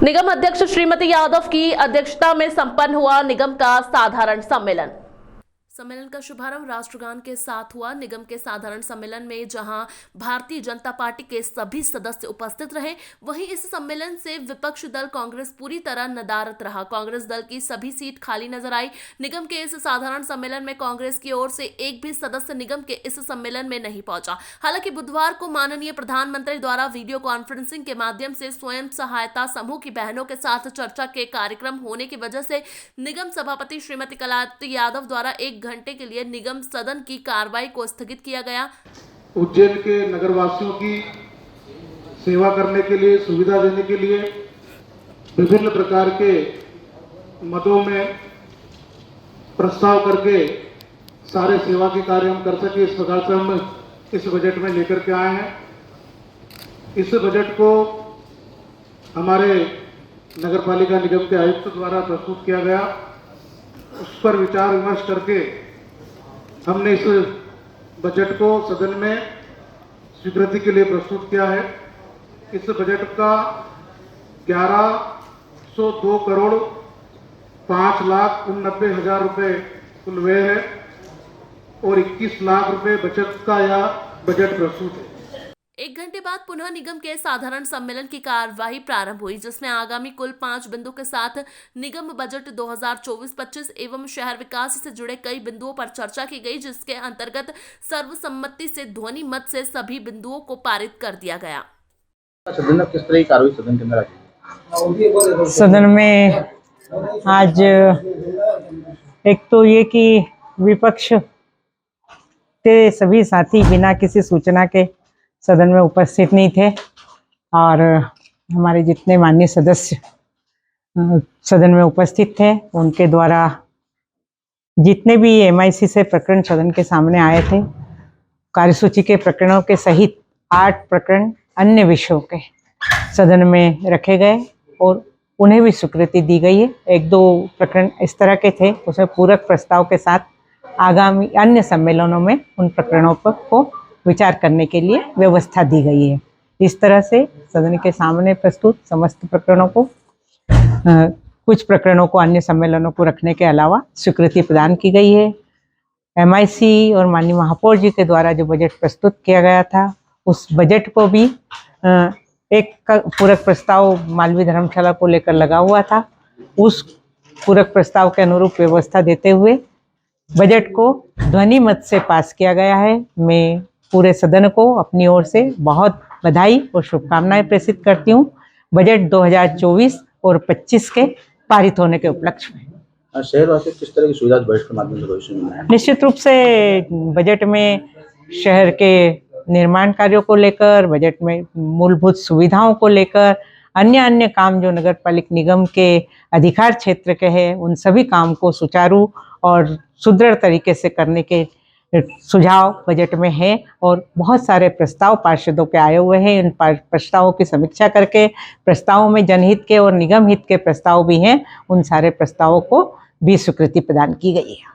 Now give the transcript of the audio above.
निगम अध्यक्ष श्रीमती यादव की अध्यक्षता में संपन्न हुआ निगम का साधारण सम्मेलन। सम्मेलन का शुभारंभ राष्ट्रगान के साथ हुआ। निगम के साधारण सम्मेलन में जहां भारतीय जनता पार्टी के सभी सदस्य उपस्थित रहे, वहीं इस सम्मेलन से विपक्ष दल कांग्रेस पूरी तरह नदारद रहा। कांग्रेस दल की सभी सीट खाली नजर आई। निगम के इस साधारण सम्मेलन में कांग्रेस की ओर से एक भी सदस्य निगम के इस सम्मेलन में नहीं पहुंचा। हालांकि बुधवार को माननीय प्रधानमंत्री द्वारा वीडियो कॉन्फ्रेंसिंग के माध्यम से स्वयं सहायता समूह की बहनों के साथ चर्चा के कार्यक्रम होने की वजह से निगम सभापति श्रीमती कलावती यादव द्वारा 1 घंटे के लिए निगम सदन की कार्रवाई को स्थगित किया गया। उज्जैन के नगरवासियों की सेवा करने के लिए, सुविधा देने के लिए विभिन्न प्रकार के मदों में प्रस्ताव करके सारे सेवा के कार्य हम कर सके, इस प्रकार से हम इस बजट में लेकर के आए हैं। इस बजट को हमारे नगरपालिका निगम के आयुक्त द्वारा प्रस्तुत किया गया। उस पर विचार विमर्श करके हमने इस बजट को सदन में स्वीकृति के लिए प्रस्तुत किया है। इस बजट का 1102 करोड़ 5,89,000 रुपये कुल व्यय है और 21 लाख रुपए बचत का यह बजट प्रस्तुत है। 1 घंटे बाद पुनः निगम के साधारण सम्मेलन की कार्यवाही प्रारंभ हुई, जिसमें आगामी कुल 5 बिंदु के साथ निगम बजट 2024-25 एवं शहर विकास से जुड़े कई बिंदुओं पर चर्चा की गई, जिसके अंतर्गत सर्वसम्मति से ध्वनि मत से सभी बिंदुओं को पारित कर दिया गया। सदन में किस तरह की कार्रवाई सदन के अंदर सदन में आज एक तो ये कि विपक्ष के सभी साथी बिना किसी सूचना के सदन में उपस्थित नहीं थे और हमारे जितने माननीय सदस्य सदन में उपस्थित थे उनके द्वारा जितने भी MIC से प्रकरण सदन के सामने आए थे, कार्यसूची के प्रकरणों के सहित 8 प्रकरण अन्य विषयों के सदन में रखे गए और उन्हें भी स्वीकृति दी गई है। 1-2 प्रकरण इस तरह के थे, उसमें पूरक प्रस्ताव के साथ आगामी अन्य सम्मेलनों में उन प्रकरणों पर को विचार करने के लिए व्यवस्था दी गई है। इस तरह से सदन के सामने प्रस्तुत समस्त प्रकरणों को कुछ प्रकरणों को अन्य सम्मेलनों को रखने के अलावा स्वीकृति प्रदान की गई है। MIC और माननीय महापौर जी के द्वारा जो बजट प्रस्तुत किया गया था, उस बजट को भी एक पूरक प्रस्ताव मालवीय धर्मशाला को लेकर लगा हुआ था। उस पूरक प्रस्ताव के अनुरूप व्यवस्था देते हुए बजट को ध्वनि मत से पास किया गया है। मैं पूरे सदन को अपनी ओर से बहुत बधाई और शुभकामनाएं प्रेषित करती हूँ बजट 2024 और 25 के पारित होने के उपलक्ष्य में। शहरवासी किस तरह की सुविधा बजट के माध्यम से भविष्य में? निश्चित रूप से बजट में शहर के निर्माण कार्यों को लेकर, बजट में मूलभूत सुविधाओं को लेकर, अन्य काम जो नगर पालिक निगम के अधिकार क्षेत्र के हैं, उन सभी काम को सुचारू और सुदृढ़ तरीके से करने के सुझाव बजट में है और बहुत सारे प्रस्ताव पार्षदों के आए हुए हैं। इन प्रस्तावों की समीक्षा करके प्रस्तावों में जनहित के और निगम हित के प्रस्ताव भी हैं, उन सारे प्रस्तावों को भी स्वीकृति प्रदान की गई है।